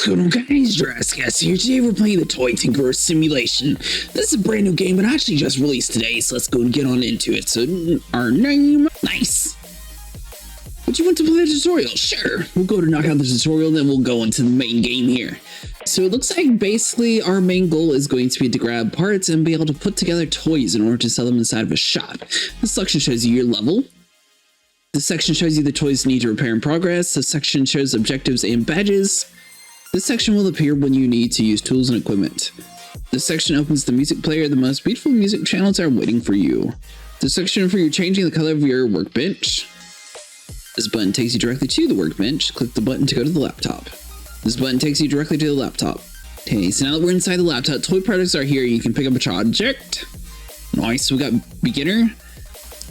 What's going on, guys? Jurassic here. Today we're playing the Toy Tinkerer Simulation. This is a brand new game, but actually just released today, so let's go and get on into it. So, our name, nice. Would you want to play the tutorial? Sure. We'll go to knock out the tutorial, then we'll go into the main game here. So it looks like basically our main goal is going to be to grab parts and be able to put together toys in order to sell them inside of a shop. This section shows you your level. This section shows you the toys you need to repair in progress. This section shows objectives and badges. This section will appear when you need to use tools and equipment. This section opens the music player. The most beautiful music channels are waiting for you. This section for you changing the color of your workbench. This button takes you directly to the workbench. Click the button to go to the laptop. This button takes you directly to the laptop. Okay, so now that we're inside the laptop, toy products are here. You can pick up a project. Nice, so we got beginner.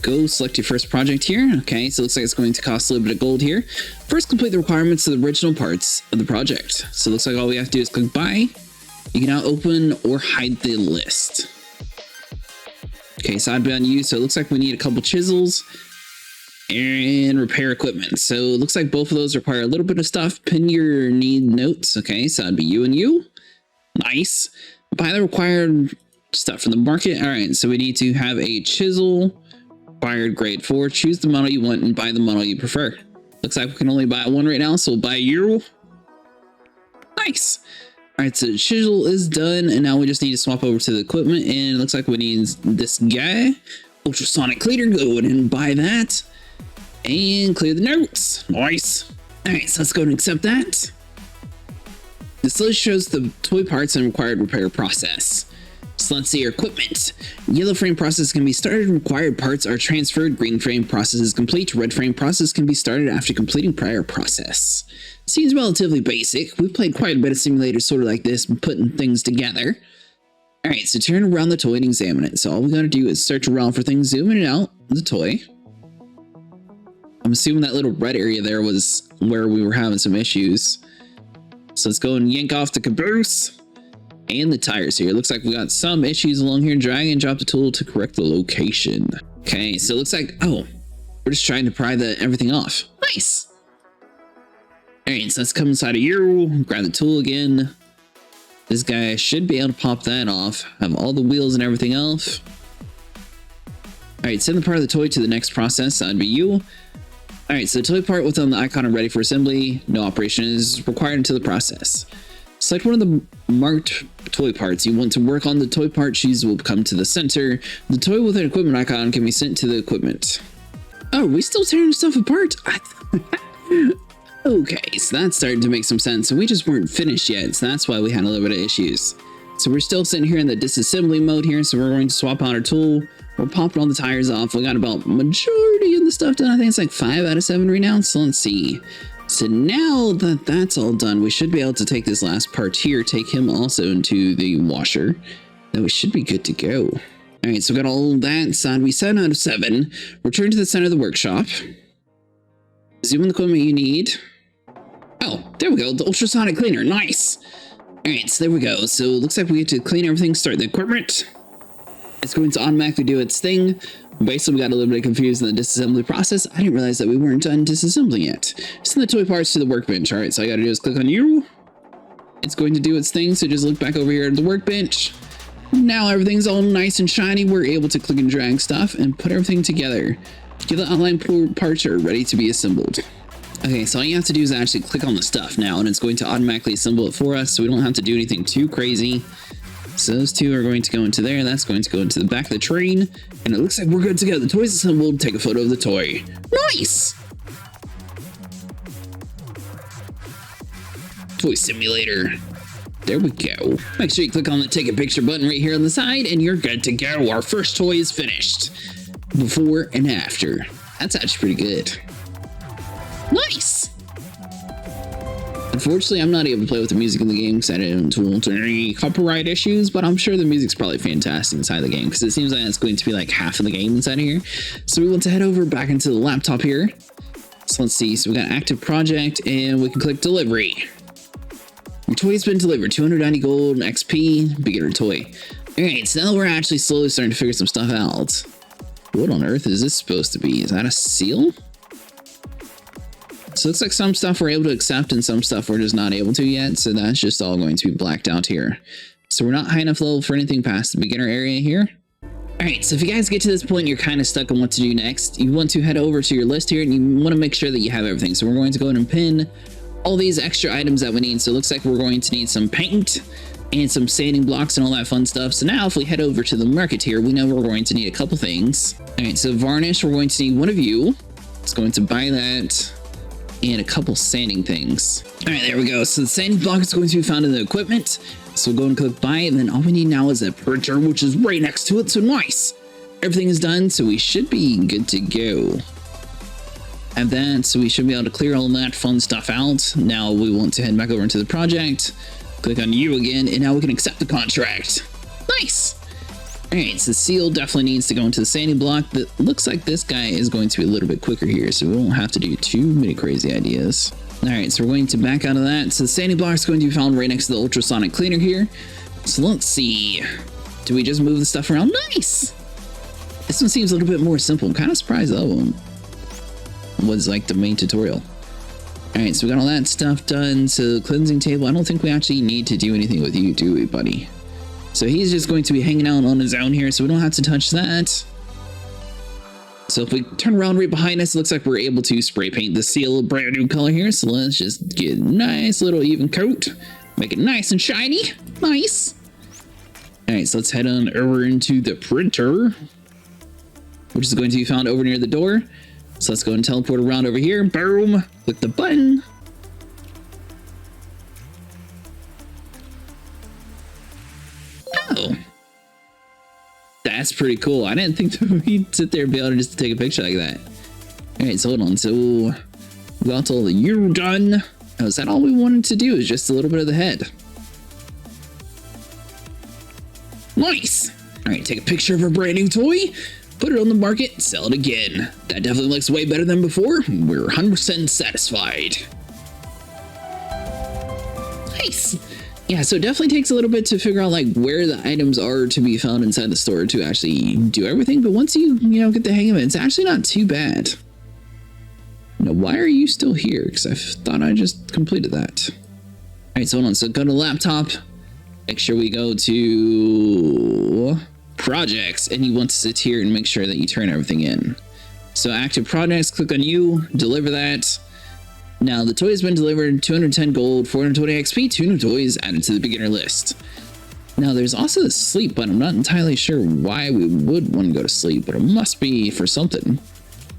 Go select your first project here. Okay, so it looks like it's going to cost a little bit of gold here. First, complete the requirements of the original parts of the project. So it looks like all we have to do is click buy. You can now open or hide the list. Okay, so I'd be on you. So it looks like we need a couple chisels and repair equipment. So it looks like both of those require a little bit of stuff. Pin your need notes. Okay, so that'd be you and you. Nice. Buy the required stuff from the market. All right, so we need to have a chisel. Required grade 4. Choose the model you want and buy the model you prefer. Looks like we can only buy one right now, so we'll buy you. Nice. All right, so the chisel is done, and now we just need to swap over to the equipment, and it looks like we need this guy. Ultrasonic cleaner. Go ahead and buy that. And clear the notes. Nice. All right, so let's go and accept that. This list shows the toy parts and required repair process. So let's see your equipment. Yellow frame process can be started. Required parts are transferred. Green frame process is complete. Red frame process can be started after completing prior process. Seems relatively basic. We've played quite a bit of simulators sort of like this, putting things together. All right, so turn around the toy and examine it. So all we got to do is search around for things, zooming it out, the toy. I'm assuming that little red area there was where we were having some issues. So let's go and yank off the caboose. And the tires here. It looks like we got some issues along here. Drag and drop the tool to correct the location. Okay, so it looks like, oh, we're just trying to pry everything off. Nice. All right, so let's come inside of you. Grab the tool again. This guy should be able to pop that off. Have all the wheels and everything else. All right, send the part of the toy to the next process. That'd be you. All right, so the toy part within the icon are ready for assembly. No operation is required until the process. Select one of the marked toy parts. You want to work on the toy part. Cheese will come to the center. The toy with an equipment icon can be sent to the equipment. Oh, we still tearing stuff apart? Okay, so that's starting to make some sense. So we just weren't finished yet, so that's why we had a little bit of issues. So we're still sitting here in the disassembly mode here, so we're going to swap out our tool. We're popping all the tires off. We got about majority of the stuff done. I think it's like 5 out of 7 right now. So let's see. So now that that's all done, we should be able to take this last part here, take him also into the washer. Then we should be good to go. All right, so we got all that side. We 7 out of 7. Return to the center of the workshop. Zoom in the equipment you need. Oh, there we go. The ultrasonic cleaner. Nice. All right, so there we go. So it looks like we get to clean everything, start the equipment. It's going to automatically do its thing. Basically, we got a little bit confused in the disassembly process. I didn't realize that we weren't done disassembling yet. Send the toy parts to the workbench. All right, so all I got to do is click on you. It's going to do its thing, so just look back over here at the workbench. Now everything's all nice and shiny. We're able to click and drag stuff and put everything together. The outline parts are ready to be assembled. Okay, so all you have to do is actually click on the stuff now, and it's going to automatically assemble it for us, so we don't have to do anything too crazy. So those two are going to go into there. That's going to go into the back of the train. And it looks like we're good to go. The toy's assembled. Take a photo of the toy. Nice! Toy simulator. There we go. Make sure you click on the take a picture button right here on the side and you're good to go. Our first toy is finished. Before and after. That's actually pretty good. Nice! Unfortunately, I'm not able to play with the music in the game because I didn't want any copyright issues, but I'm sure the music's probably fantastic inside the game because it seems like it's going to be like half of the game inside of here. So we want to head over back into the laptop here. So let's see. So we got active project and we can click delivery. Your toy's been delivered. 290 gold, XP, beginner toy. All right, so now we're actually slowly starting to figure some stuff out. What on earth is this supposed to be? Is that a seal? So it looks like some stuff we're able to accept and some stuff we're just not able to yet. So that's just all going to be blacked out here. So we're not high enough level for anything past the beginner area here. All right, so if you guys get to this point, you're kind of stuck on what to do next. You want to head over to your list here and you want to make sure that you have everything. So we're going to go ahead and pin all these extra items that we need. So it looks like we're going to need some paint and some sanding blocks and all that fun stuff. So now if we head over to the market here, we know we're going to need a couple things. All right, so varnish, we're going to need one of you. It's going to buy that and a couple sanding things. All right, there we go. So the sanding block is going to be found in the equipment. So we'll go and click buy, and then all we need now is a printer, which is right next to it. So nice. Everything is done, so we should be good to go. Have that, so we should be able to clear all that fun stuff out. Now we want to head back over into the project. Click on you again, and now we can accept the contract. Nice. All right, so the seal definitely needs to go into the sanding block, but looks like this guy is going to be a little bit quicker here, so we won't have to do too many crazy ideas. All right, so we're going to back out of that. So the sanding block is going to be found right next to the ultrasonic cleaner here. So let's see. Do we just move the stuff around? Nice. This one seems a little bit more simple. I'm kind of surprised that one was like the main tutorial. All right, so we got all that stuff done. So cleansing table, I don't think we actually need to do anything with you, do we, buddy? So he's just going to be hanging out on his own here, so we don't have to touch that. So if we turn around right behind us, it looks like we're able to spray paint the seal a brand new color here. So let's just get a nice little even coat. Make it nice and shiny. Nice. All right, so let's head on over into the printer, which is going to be found over near the door. So let's go and teleport around over here. Boom. Click the button. Oh. That's pretty cool. I didn't think that we'd sit there and be able to just take a picture like that. All right, so hold on. So we got all the you done. Oh, is that all we wanted to do? Is just a little bit of the head. Nice. All right, take a picture of our brand new toy, put it on the market, sell it again. That definitely looks way better than before. We're 100% satisfied. Nice. Yeah, so it definitely takes a little bit to figure out like where the items are to be found inside the store to actually do everything. But once you get the hang of it, it's actually not too bad. Now, why are you still here? Because I thought I just completed that. All right, so hold on. So go to laptop. Make sure we go to projects, and you want to sit here and make sure that you turn everything in. So active projects, click on you, deliver that. Now the toy has been delivered, 210 gold, 420 XP, 2 new toys added to the beginner list. Now there's also the sleep, but I'm not entirely sure why we would want to go to sleep, but it must be for something.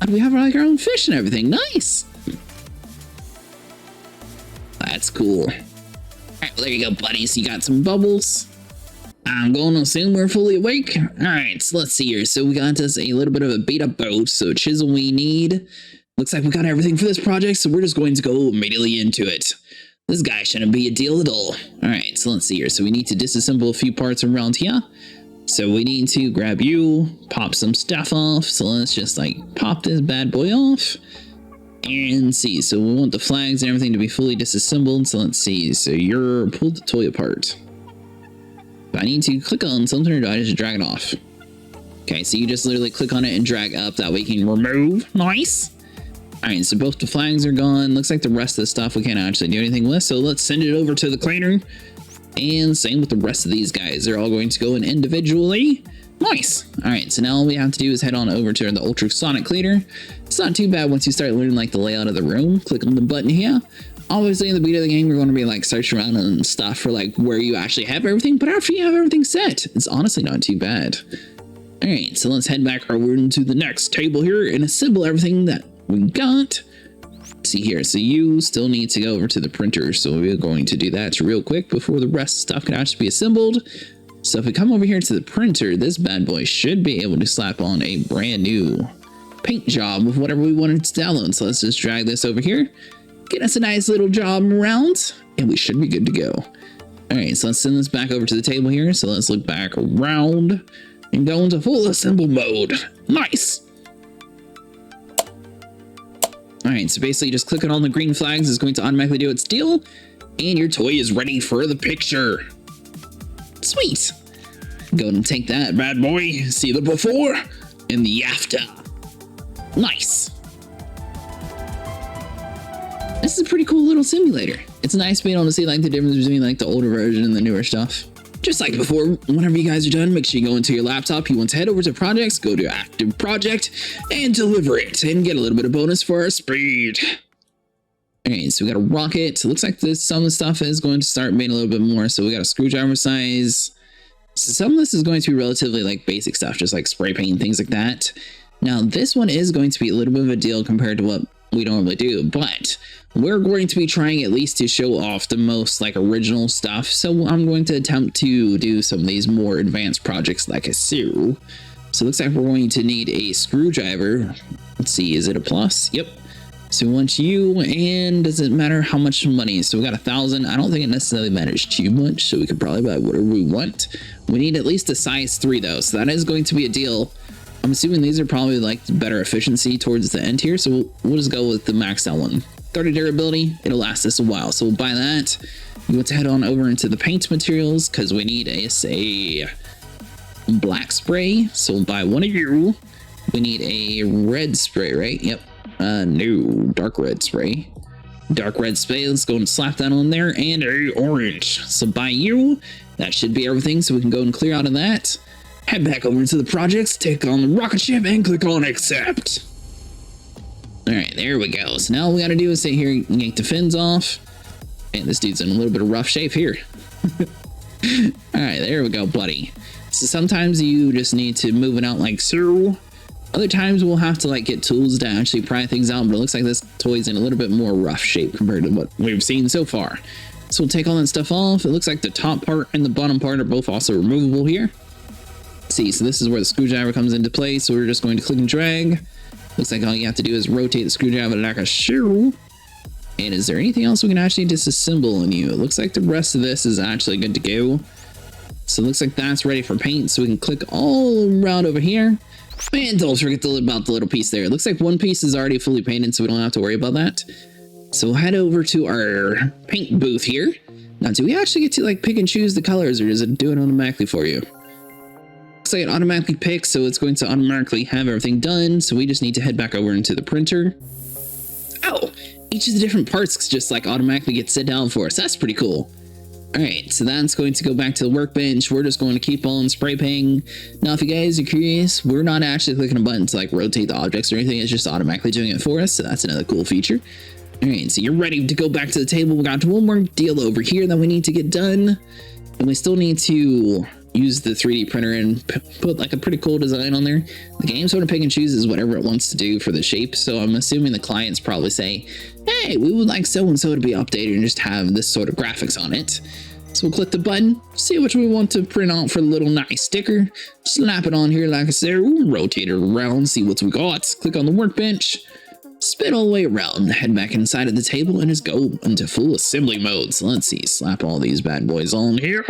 And we have like our own fish and everything. Nice. That's cool. All right, well, there you go, buddies. You got some bubbles. I'm going to assume we're fully awake. All right, so let's see here. So we got us a little bit of a beat up boat. So chisel we need. Looks like we got everything for this project, so we're just going to go immediately into it. This guy shouldn't be a deal at all. All right, so let's see here. So we need to disassemble a few parts around here. So we need to grab you, pop some stuff off. So let's just like pop this bad boy off and see. So we want the flags and everything to be fully disassembled. So let's see. So you're pulled the toy apart. I need to click on something, or do I just drag it off? Okay, so you just literally click on it and drag up. That way you can remove. Nice. All right, so both the flags are gone. Looks like the rest of the stuff we can't actually do anything with. So let's send it over to the cleaner. And same with the rest of these guys. They're all going to go in individually. Nice. All right, so now all we have to do is head on over to the ultrasonic cleaner. It's not too bad once you start learning like the layout of the room. Click on the button here. Obviously, in the beginning of the game, you're going to be like searching around and stuff for like where you actually have everything. But after you have everything set, it's honestly not too bad. All right, so let's head back over into the next table here and assemble everything that we got. See here, so you still need to go over to the printer, so we're going to do that real quick before the rest of the stuff can actually be assembled. So if we come over here to the printer, this bad boy should be able to slap on a brand new paint job with whatever we wanted to download. So let's just drag this over here, get us a nice little job around, and we should be good to go. All right, so let's send this back over to the table here. So let's look back around and go into full assemble mode. Nice. All right, so basically just clicking on the green flags is going to automatically do its deal, and your toy is ready for the picture. Sweet. Go and take that bad boy. See the before and the after. Nice. this is a pretty cool little simulator. It's nice being able to see like the difference between like the older version and the newer stuff. Just like before, whenever you guys are done, make sure you go into your laptop. You want to head over to projects, go to active project, and deliver it, and get a little bit of bonus for our speed. Alright, so we got a rocket. So it looks like some of the stuff is going to start being a little bit more. So we got a screwdriver size. So some of this is going to be relatively like basic stuff, just like spray paint and things like that. Now this one is going to be a little bit of a deal compared to what we normally do, but we're going to be trying at least to show off the most like original stuff. So I'm going to attempt to do some of these more advanced projects like a so. So it looks like we're going to need a screwdriver. Let's see, is it a plus? Yep. So we want you, and does it matter how much money? So we got 1,000. I don't think it necessarily matters too much, so we could probably buy whatever we want. We need at least a size 3 though, so that is going to be a deal. I'm assuming these are probably like better efficiency towards the end here, so we'll just go with the maxed out one. 30 durability, it'll last us a while, so we'll buy that. You want to head on over into the paint materials because we need a black spray, so we'll buy one of you. We need a red spray, right? Yep. No, dark red spray. Dark red spray, let's go and slap that on there, and a orange. So buy you, that should be everything, so we can go and clear out of that. Head back over to the projects, take on the rocket ship, and click on accept. Alright, there we go. So now all we gotta do is sit here and yank the fins off. And this dude's in a little bit of rough shape here. Alright, there we go, buddy. So sometimes you just need to move it out like so. Other times we'll have to like get tools to actually pry things out, but it looks like this toy's in a little bit more rough shape compared to what we've seen so far. So we'll take all that stuff off. It looks like the top part and the bottom part are both also removable here. Let's see, so this is where the screwdriver comes into play. So we're just going to click and drag. Looks like all you have to do is rotate the screwdriver like a shoe. And is there anything else we can actually disassemble in you? It looks like the rest of this is actually good to go. So it looks like that's ready for paint. So we can click all around over here. And don't forget about the little piece there. It looks like one piece is already fully painted, so we don't have to worry about that. So we'll head over to our paint booth here. Now, do we actually get to like pick and choose the colors, or does it do it automatically for you? Looks like it automatically picks, so it's going to automatically have everything done. So we just need to head back over into the printer. Oh, each of the different parts just like automatically get set down for us. That's pretty cool. All right, so that's going to go back to the workbench. We're just going to keep on spray painting. Now, if you guys are curious, we're not actually clicking a button to like rotate the objects or anything. It's just automatically doing it for us. So that's another cool feature. All right, so you're ready to go back to the table. We got one more deal over here that we need to get done. And we still need to use the 3D printer and put like a pretty cool design on there. The game sort of pick and chooses whatever it wants to do for the shape. So I'm assuming the clients probably say, hey, we would like so-and-so to be updated and just have this sort of graphics on it. So we'll click the button, see which we want to print out for the little nice sticker. Slap it on here like I said, rotate it around, see what we got. Click on the workbench, spin all the way around, head back inside of the table and just go into full assembly mode. So let's see, slap all these bad boys on here.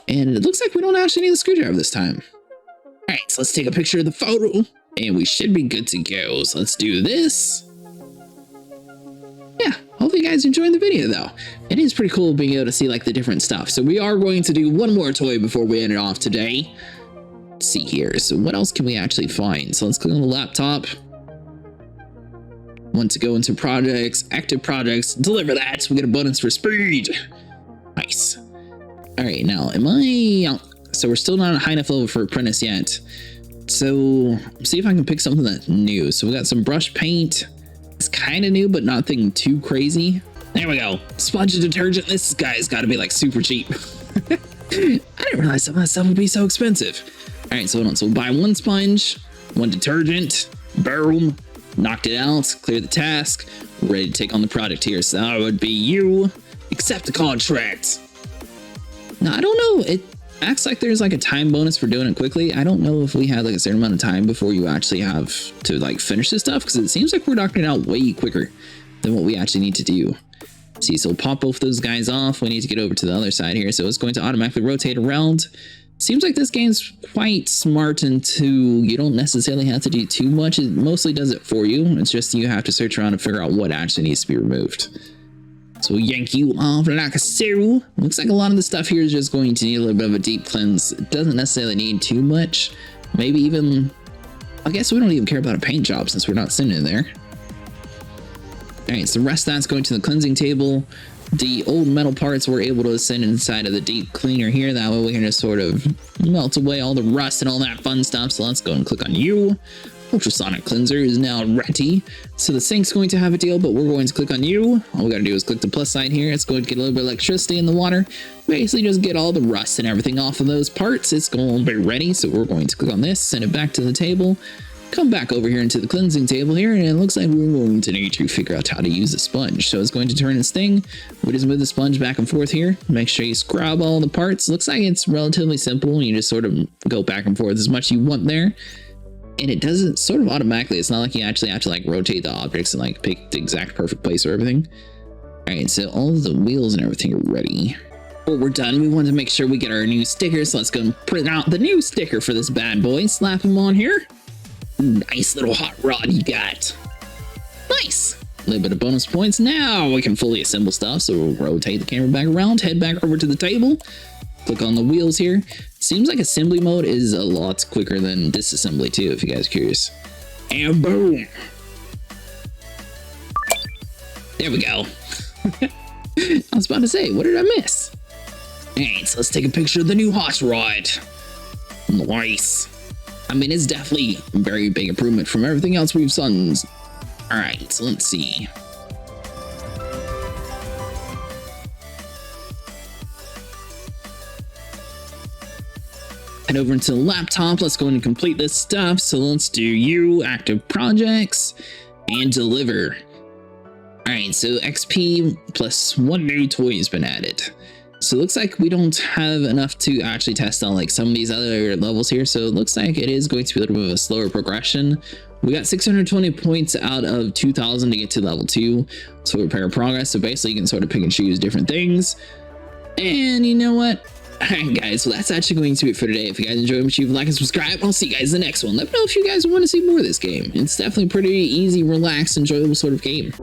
And it looks like we don't actually need the screwdriver this time. All right, so let's take a picture of the photo and we should be good to go. So let's do this. Yeah, hopefully you guys enjoyed the video though. It is pretty cool being able to see like the different stuff. So we are going to do one more toy before we end it off today. Let's see here. So what else can we actually find? So let's click on the laptop. Want to go into projects, active projects, deliver that. We get a bonus for speed. Nice. All right, now so we're still not at a high enough level for apprentice yet. So see if I can pick something that's new. So we got some brush paint. It's kind of new, but nothing too crazy. There we go. Sponge detergent. This guy's got to be like super cheap. I didn't realize some of that stuff would be so expensive. All right, so hold on. So we'll buy one sponge, one detergent, boom, knocked it out, clear the task, ready to take on the project here. So that would be you. Accept the contract. Now, I don't know. It acts like there's like a time bonus for doing it quickly. I don't know if we had like a certain amount of time before you actually have to like finish this stuff, because it seems like we're knocking it out way quicker than what we actually need to do. See, so we'll pop both those guys off. We need to get over to the other side here. So it's going to automatically rotate around. Seems like this game's quite smart into you don't necessarily have to do too much. It mostly does it for you. It's just you have to search around and figure out what actually needs to be removed. So we'll yank you off like a so. Looks like a lot of the stuff here is just going to need a little bit of a deep cleanse. It doesn't necessarily need too much. Maybe even, I guess we don't even care about a paint job since we're not sitting in there. All right, so the rest of that's going to the cleansing table. The old metal parts we're able to send inside of the deep cleaner here. That way we can just sort of melt away all the rust and all that fun stuff. So let's go and click on you. Ultrasonic cleanser is now ready. So the sink's going to have a deal, but we're going to click on you. All we gotta do is click the plus sign here. It's going to get a little bit of electricity in the water. Basically just get all the rust and everything off of those parts. It's going to be ready. So we're going to click on this, send it back to the table. Come back over here into the cleansing table here, and it looks like we're going to need to figure out how to use the sponge. So it's going to turn its thing. We just move the sponge back and forth here. Make sure you scrub all the parts. Looks like it's relatively simple. You just sort of go back and forth as much as you want there. And it does it sort of automatically. It's not like you actually have to like rotate the objects and like pick the exact perfect place or everything. All right, so all of the wheels and everything are ready. Well, we're done. We wanted to make sure we get our new stickers. So let's go and print out the new sticker for this bad boy. Slap them on here. Nice little hot rod you got. Nice. A little bit of bonus points. Now we can fully assemble stuff. So we'll rotate the camera back around, head back over to the table, click on the wheels here. Seems like assembly mode is a lot quicker than disassembly too, if you guys are curious. And boom. There we go. I was about to say, what did I miss? Alright, so let's take a picture of the new hot rod. Nice. I mean, it's definitely a very big improvement from everything else we've done. All right, so let's see. Head over into the laptop. Let's go and complete this stuff. So let's do you, active projects, and deliver. All right, so XP plus 1 new toy has been added. So it looks like we don't have enough to actually test on like some of these other levels here. So it looks like it is going to be a little bit of a slower progression. We got 620 points out of 2,000 to get to level 2. So repair progress. So basically you can sort of pick and choose different things. And you know what? All right, guys. So that's actually going to be it for today. If you guys enjoyed, make sure you like and subscribe. I'll see you guys in the next one. Let me know if you guys want to see more of this game. It's definitely a pretty easy, relaxed, enjoyable sort of game.